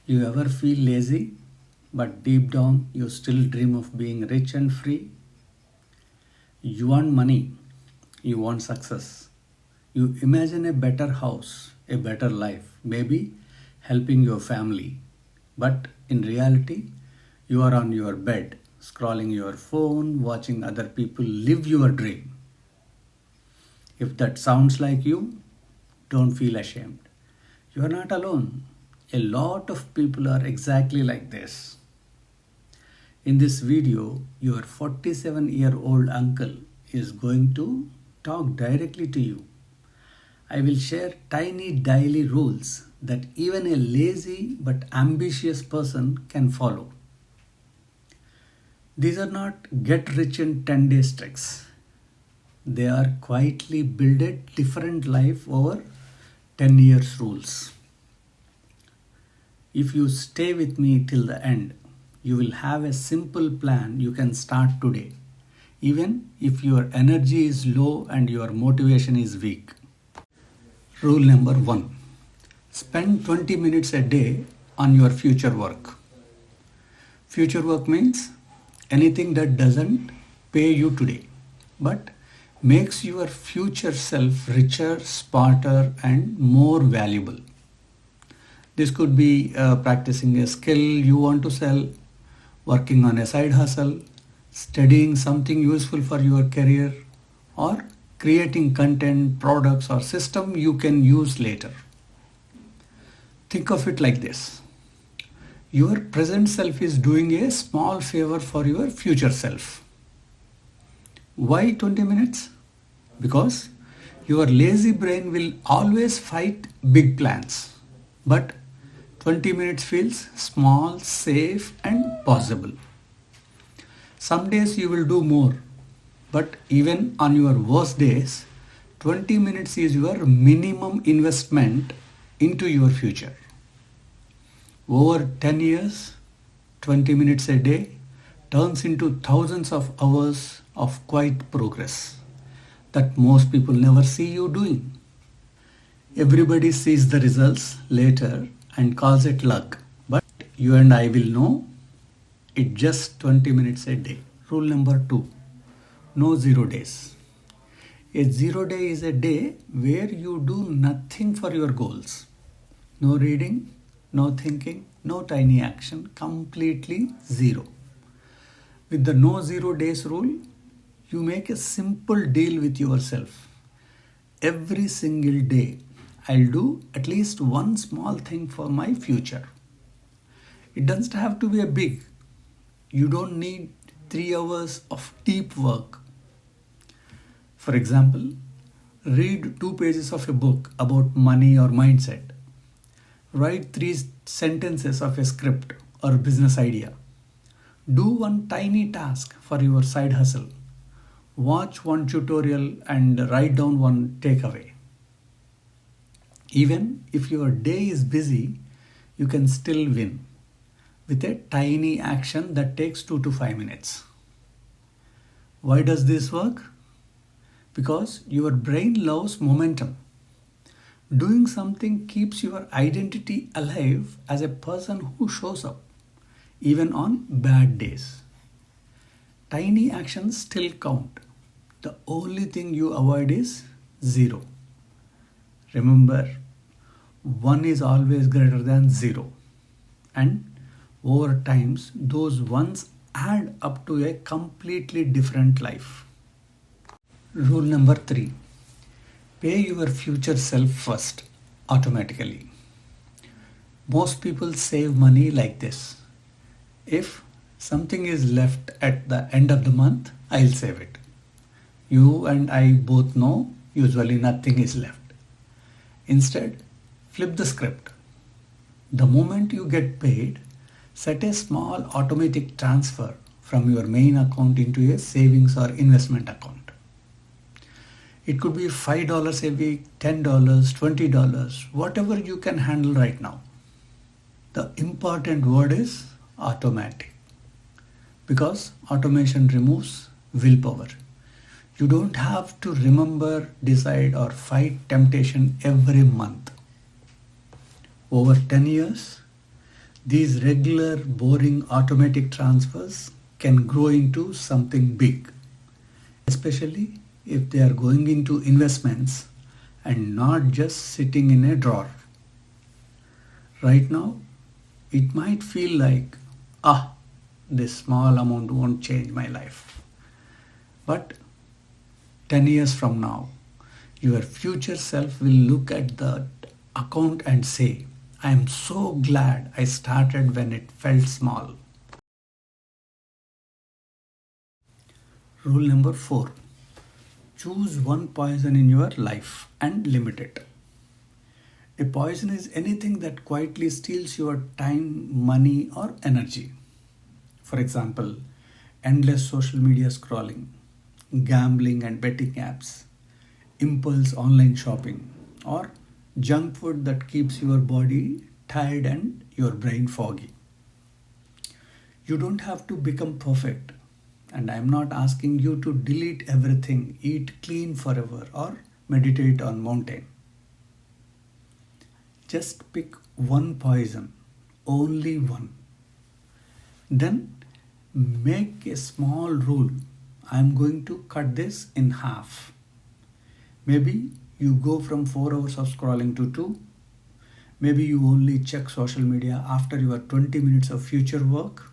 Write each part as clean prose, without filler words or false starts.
You ever feel lazy, but deep down you still dream of being rich and free? You want money, you want success. You imagine a better house, a better life, maybe helping your family. But in reality, you are on your bed, scrolling your phone, watching other people live your dream. If that sounds like you, don't feel ashamed. You are not alone. A lot of people are exactly like this. In this video, your 47-year-old uncle is going to talk directly to you. I will share tiny daily rules that even a lazy but ambitious person can follow. These are not get rich in 10 days tricks. They are quietly build a different life over 10 years rules. If you stay with me till the end, you will have a simple plan you can start today, even if your energy is low and your motivation is weak. Rule number 1. Spend 20 minutes a day on your future work. Future work means anything that doesn't pay you today, but makes your future self richer, smarter, and more valuable. This could be practicing a skill you want to sell, working on a side hustle, studying something useful for your career, or creating content, products, or system you can use later. Think of it like this. Your present self is doing a small favor for your future self. Why 20 minutes? Because your lazy brain will always fight big plans. But 20 minutes feels small, safe, and possible. Some days you will do more, but even on your worst days, 20 minutes is your minimum investment into your future. Over 10 years, 20 minutes a day turns into thousands of hours of quiet progress that most people never see you doing. Everybody sees the results later and calls it luck, but you and I will know it just 20 minutes a day. Rule number 2. No 0 days. A 0 day is a day where you do nothing for your goals. No reading, no thinking, no tiny action, completely zero. With the no 0 days rule, you make a simple deal with yourself. Every single day, I'll do at least one small thing for my future. It doesn't have to be a big. You don't need 3 hours of deep work. For example, read 2 pages of a book about money or mindset. Write 3 sentences of a script or business idea. Do one tiny task for your side hustle. Watch one tutorial and write down one takeaway. Even if your day is busy, you can still win with a tiny action that takes 2 to 5 minutes. Why does this work? Because your brain loves momentum. Doing something keeps your identity alive as a person who shows up, even on bad days. Tiny actions still count. The only thing you avoid is 0. Remember, 1 is always greater than 0. And over times, those ones add up to a completely different life. Rule number 3. Pay your future self first, automatically. Most people save money like this. If something is left at the end of the month, I'll save it. You and I both know usually nothing is left. Instead, flip the script. The moment you get paid, set a small automatic transfer from your main account into a savings or investment account. It could be $5 a week, $10, $20, whatever you can handle right now. The important word is automatic, because automation removes willpower. You don't have to remember, decide, or fight temptation every month. Over 10 years, These regular, boring automatic transfers can grow into something big, especially if they are going into investments and not just sitting in a drawer. Right now, it might feel like, this small amount won't change my life. But 10 years from now, your future self will look at that account and say, I am so glad I started when it felt small. Rule number 4. Choose one poison in your life and limit it. A poison is anything that quietly steals your time, money, or energy. For example, endless social media scrolling, gambling and betting apps, impulse online shopping, or junk food that keeps your body tired and your brain foggy. You don't have to become perfect, and I'm not asking you to delete everything, eat clean forever, or meditate on mountain. Just pick one poison, only one. Then make a small rule. I'm going to cut this in half. Maybe you go from 4 hours of scrolling to 2. Maybe you only check social media after your 20 minutes of future work.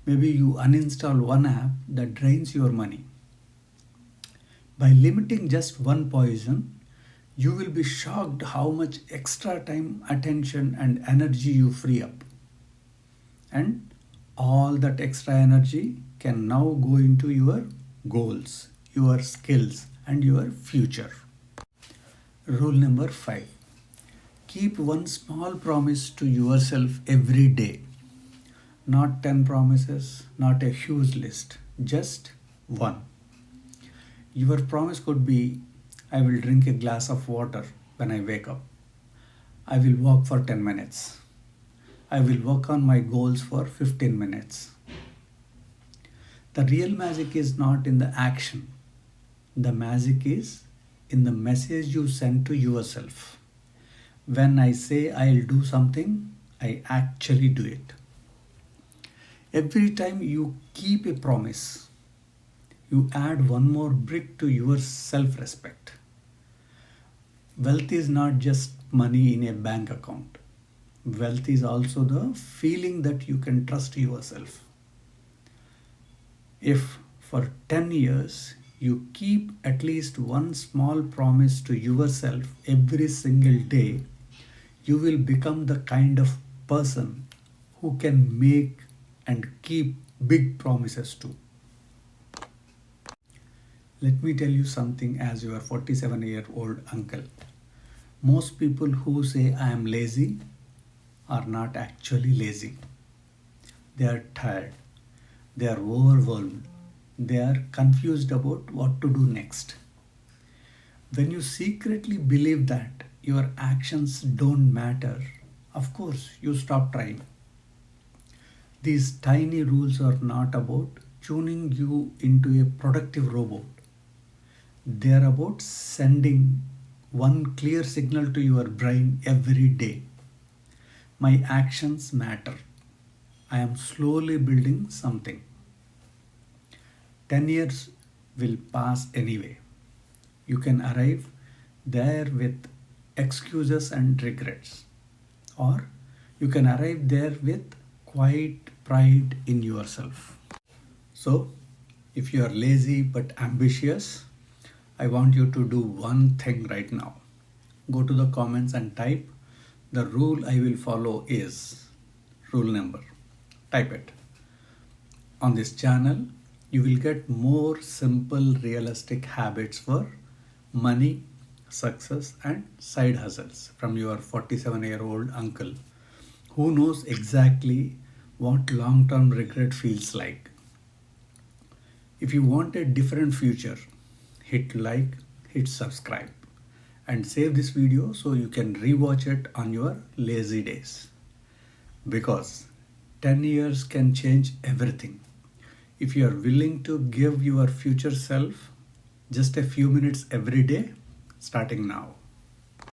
Maybe you uninstall one app that drains your money. By limiting just one poison, you will be shocked how much extra time, attention, and energy you free up. And all that extra energy can now go into your goals, your skills, and your future. Rule number 5. Keep one small promise to yourself every day. Not 10 promises, not a huge list, just one. Your promise could be, I will drink a glass of water when I wake up. I will walk for 10 minutes. I will work on my goals for 15 minutes. The real magic is not in the action. The magic is in the message you send to yourself. When I say I'll do something, I actually do it. Every time you keep a promise, you add one more brick to your self-respect. Wealth is not just money in a bank account. Wealth is also the feeling that you can trust yourself. If for 10 years you keep at least one small promise to yourself every single day, you will become the kind of person who can make and keep big promises too. Let me tell you something as your 47-year-old uncle. Most people who say I am lazy are not actually lazy. They are tired. They are overwhelmed. They are confused about what to do next. When you secretly believe that your actions don't matter, of course you stop trying. These tiny rules are not about tuning you into a productive robot. They are about sending one clear signal to your brain every day. My actions matter. I am slowly building something. 10 years will pass anyway. You can arrive there with excuses and regrets. Or you can arrive there with quiet pride in yourself. So, if you are lazy but ambitious, I want you to do one thing right now. Go to the comments and type, the rule I will follow is rule number. Type it. On this channel, you will get more simple, realistic habits for money, success, and side hustles from your 47-year-old uncle who knows exactly what long-term regret feels like. If you want a different future, hit like, hit subscribe, and save this video so you can rewatch it on your lazy days. Because 10 years can change everything. If you are willing to give your future self just a few minutes every day, starting now.